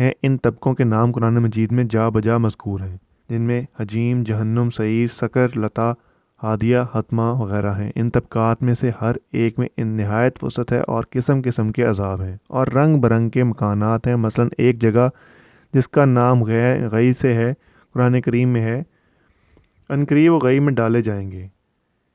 ہیں ان طبقوں کے نام قرآن مجید میں جا بجا مذکور ہیں، جن میں حجیم، جہنم، سعیر، سقر، لتا، ہادیہ، حتمہ وغیرہ ہیں۔ ان طبقات میں سے ہر ایک میں نہایت وسعت ہے اور قسم قسم کے عذاب ہیں اور رنگ برنگ کے مکانات ہیں۔ مثلا ایک جگہ جس کا نام غی سے ہے، قرآن کریم میں ہے، عنقریب غی میں ڈالے جائیں گے۔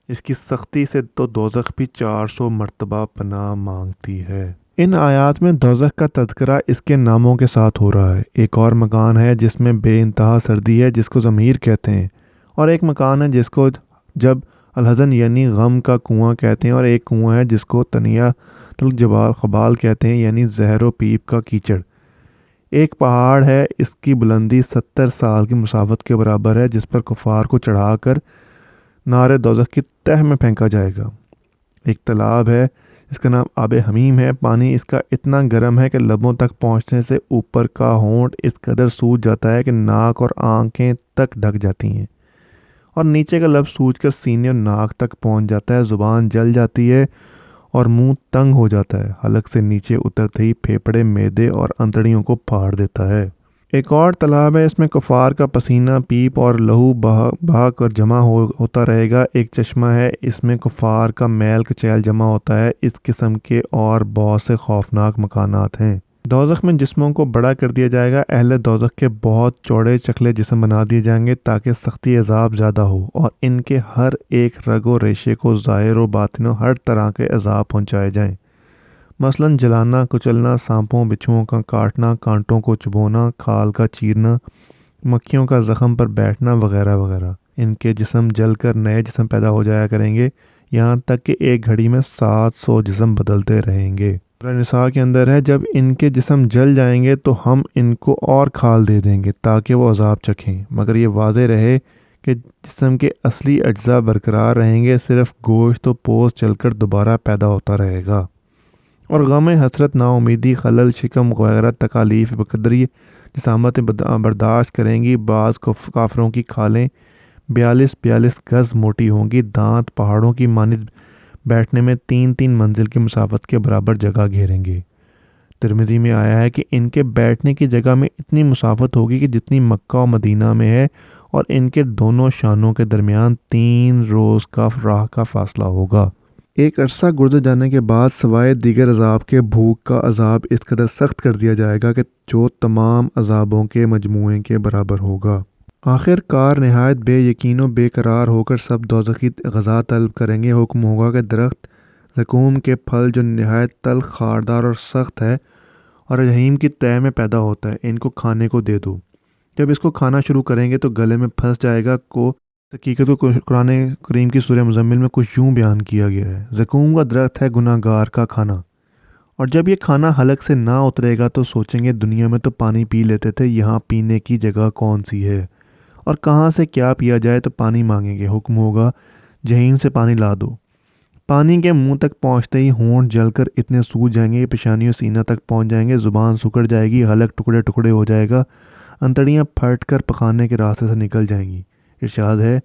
اس کی سختی سے تو دوزخ بھی 400 مرتبہ پناہ مانگتی ہے۔ ان آیات میں دوزخ کا تذکرہ اس کے ناموں کے ساتھ ہو رہا ہے۔ ایک اور مکان ہے جس میں بے انتہا سردی ہے، جس کو ضمیر کہتے ہیں، اور ایک مکان ہے جس کو جب الحزن یعنی غم کا کنواں کہتے ہیں، اور ایک کنواں ہے جس کو تنیہ الجبال خبال کہتے ہیں یعنی زہر و پیپ کا کیچڑ۔ ایک پہاڑ ہے، اس کی بلندی 70 سال کی مسافت کے برابر ہے، جس پر کفار کو چڑھا کر نار دوزخ کی تہ میں پھینکا جائے گا۔ ایک تالاب ہے، اس کا نام آب حمیم ہے۔ پانی اس کا اتنا گرم ہے کہ لبوں تک پہنچنے سے اوپر کا ہونٹ اس قدر سوج جاتا ہے کہ ناک اور آنکھیں تک ڈھک جاتی ہیں، اور نیچے کا لب سوج کر سینے اور ناک تک پہنچ جاتا ہے۔ زبان جل جاتی ہے اور منہ تنگ ہو جاتا ہے۔ حلق سے نیچے اترتے ہی پھیپھڑے، معدے اور انتڑیوں کو پھاڑ دیتا ہے۔ ایک اور تالاب ہے، اس میں کفار کا پسینہ، پیپ اور لہو بہا کر جمع ہوتا رہے گا۔ ایک چشمہ ہے، اس میں کفار کا میل کچیل جمع ہوتا ہے۔ اس قسم کے اور بہت سے خوفناک مکانات ہیں۔ دوزخ میں جسموں کو بڑا کر دیا جائے گا۔ اہل دوزخ کے بہت چوڑے چکلے جسم بنا دیے جائیں گے تاکہ سختی عذاب زیادہ ہو، اور ان کے ہر ایک رگ و ریشے کو ظاہر و باطن ہر طرح کے عذاب پہنچائے جائیں، مثلا جلانا، کچلنا، سانپوں بچھوؤں کا کاٹنا، کانٹوں کو چبونا، کھال کا چیرنا، مکھیوں کا زخم پر بیٹھنا وغیرہ وغیرہ۔ ان کے جسم جل کر نئے جسم پیدا ہو جایا کریں گے، یہاں تک کہ ایک گھڑی میں 700 جسم بدلتے رہیں گے۔ سورہ نساء کے اندر ہے، جب ان کے جسم جل جائیں گے تو ہم ان کو اور کھال دے دیں گے تاکہ وہ عذاب چکھیں، مگر یہ واضح رہے کہ جسم کے اصلی اجزاء برقرار رہیں گے، صرف گوشت و پوست جل کر دوبارہ پیدا ہوتا رہے گا۔ اور غم، حسرت، نا امیدی، خلل، شکم وغیرہ تکالیف بقدری جسامت برداشت کریں گی۔ بعض کافروں کی کھالیں 42 گز موٹی ہوں گی، دانت پہاڑوں کی مانند بیٹھنے میں 3 منزل کی مسافت کے برابر جگہ گھیریں گے۔ ترمذی میں آیا ہے کہ ان کے بیٹھنے کی جگہ میں اتنی مسافت ہوگی کہ جتنی مکہ و مدینہ میں ہے، اور ان کے دونوں شانوں کے درمیان 3 روز کا راہ کا فاصلہ ہوگا۔ ایک عرصہ گزر جانے کے بعد سوائے دیگر عذاب کے بھوک کا عذاب اس قدر سخت کر دیا جائے گا کہ جو تمام عذابوں کے مجموعے کے برابر ہوگا۔ آخر کار نہایت بے یقین و بے قرار ہو کر سب دوزخی غذا طلب کریں گے۔ حکم ہوگا کہ درخت زقوم کے پھل جو نہایت تلخ، خاردار اور سخت ہے اور جہنم کی تہ میں پیدا ہوتا ہے، ان کو کھانے کو دے دو۔ جب اس کو کھانا شروع کریں گے تو گلے میں پھنس جائے گا۔ حقیقت کو قرآن کریم کی سورہ مزمل میں کچھ یوں بیان کیا گیا ہے: زقوم کا درخت ہے گناہ گار کا کھانا، اور جب یہ کھانا حلق سے نہ اترے گا تو سوچیں گے دنیا میں تو پانی پی لیتے تھے، یہاں پینے کی جگہ کون سی ہے، اور کہاں سے کیا پیا جائے، تو پانی مانگیں گے۔ حکم ہوگا جہنم سے پانی لا دو۔ پانی کے منہ تک پہنچتے ہی ہونٹ جل کر اتنے سوج جائیں گے، پیشانی و سینہ تک پہنچ جائیں گے، زبان سکڑ جائے گی، حلق ٹکڑے ٹکڑے ہو جائے گا، انتڑیاں پھٹ کر پخانے کے راستے سے نکل جائیں گی۔ ارشاد ہے،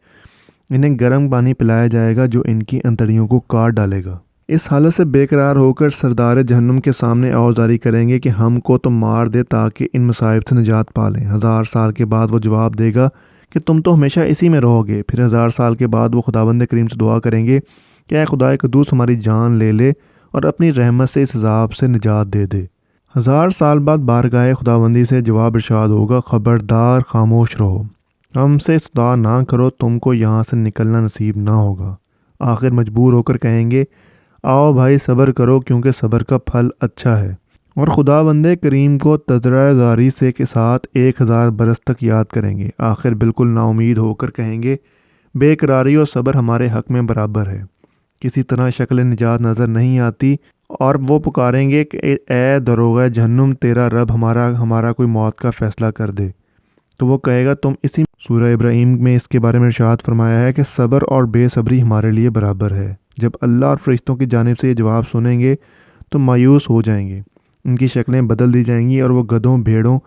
انہیں گرم پانی پلایا جائے گا جو ان کی انتڑیوں کو کاٹ ڈالے گا۔ اس حالت سے بے قرار ہو کر سردار جہنم کے سامنے آوازاری کریں گے کہ ہم کو تو مار دے تاکہ ان مصائب سے نجات پا لیں۔ 1000 سال کے بعد وہ جواب دے گا کہ تم تو ہمیشہ اسی میں رہو گے۔ پھر 1000 سال کے بعد وہ خداوند کریم سے دعا کریں گے کہ اے خدائے قدوس، ہماری جان لے لے اور اپنی رحمت سے اس عذاب سے نجات دے دے۔ 1000 سال بعد بارگاہ خداوندی سے جواب ارشاد ہوگا، خبردار، خاموش رہو، ہم سے صدا نہ کرو، تم کو یہاں سے نکلنا نصیب نہ ہوگا۔ آخر مجبور ہو کر کہیں گے، آؤ بھائی صبر کرو کیونکہ صبر کا پھل اچھا ہے، اور خداوند کریم کو تضرع زاری سے کے ساتھ 1000 برس تک یاد کریں گے۔ آخر بالکل نا امید ہو کر کہیں گے، بے قراری اور صبر ہمارے حق میں برابر ہے، کسی طرح شکل نجات نظر نہیں آتی، اور وہ پکاریں گے کہ اے دروغ جہنم، تیرا رب ہمارا کوئی موت کا فیصلہ کر دے۔ تو وہ کہے گا، تم اسی سورہ ابراہیم میں اس کے بارے میں ارشاد فرمایا ہے کہ صبر اور بے صبری ہمارے لیے برابر ہے۔ جب اللہ اور فرشتوں کی جانب سے یہ جواب سنیں گے تو مایوس ہو جائیں گے، ان کی شکلیں بدل دی جائیں گی اور وہ گدھوں، بھیڑوں،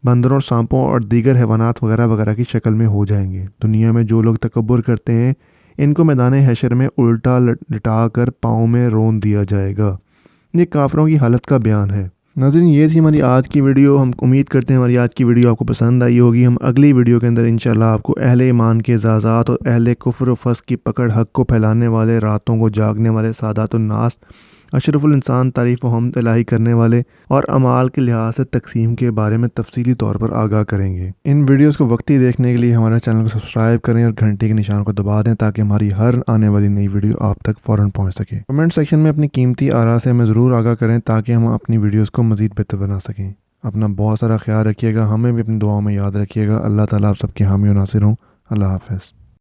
بندروں، سانپوں اور دیگر حیوانات وغیرہ وغیرہ کی شکل میں ہو جائیں گے۔ دنیا میں جو لوگ تکبر کرتے ہیں ان کو میدان حشر میں الٹا لٹا کر پاؤں میں رون دیا جائے گا۔ یہ کافروں کی حالت کا بیان ہے۔ ناظرین یہ تھی ہماری آج کی ویڈیو. ہم امید کرتے ہیں ہماری آج کی ویڈیو آپ کو پسند آئی ہوگی. ہم اگلی ویڈیو کے اندر انشاءاللہ آپ کو اہل ایمان کے اعزازات اور اہل کفر و فسق کی پکڑ حق کو پھیلانے والے، راتوں کو جاگنے والے سادات الناس، اشرف الانسان، تعریف و حمد الہی کرنے والے اور اعمال کے لحاظ سے تقسیم کے بارے میں تفصیلی طور پر آگاہ کریں گے. ان ویڈیوز کو وقتی دیکھنے کے لیے ہمارے چینل کو سبسکرائب کریں اور گھنٹی کے نشان کو دبا دیں تاکہ ہماری ہر آنے والی نئی ویڈیو آپ تک فوراً پہنچ سکے. کمنٹ سیکشن میں اپنی قیمتی آراء سے ہمیں ضرور آگاہ کریں تاکہ ہم اپنی ویڈیوز کو مزید بہتر بنا سکیں. اپنا بہت سارا خیال رکھیے گا، ہمیں بھی اپنی دعاؤں میں یاد رکھیے گا. اللہ تعالیٰ آپ سب کے حامی و ناصر ہوں. اللہ حافظ.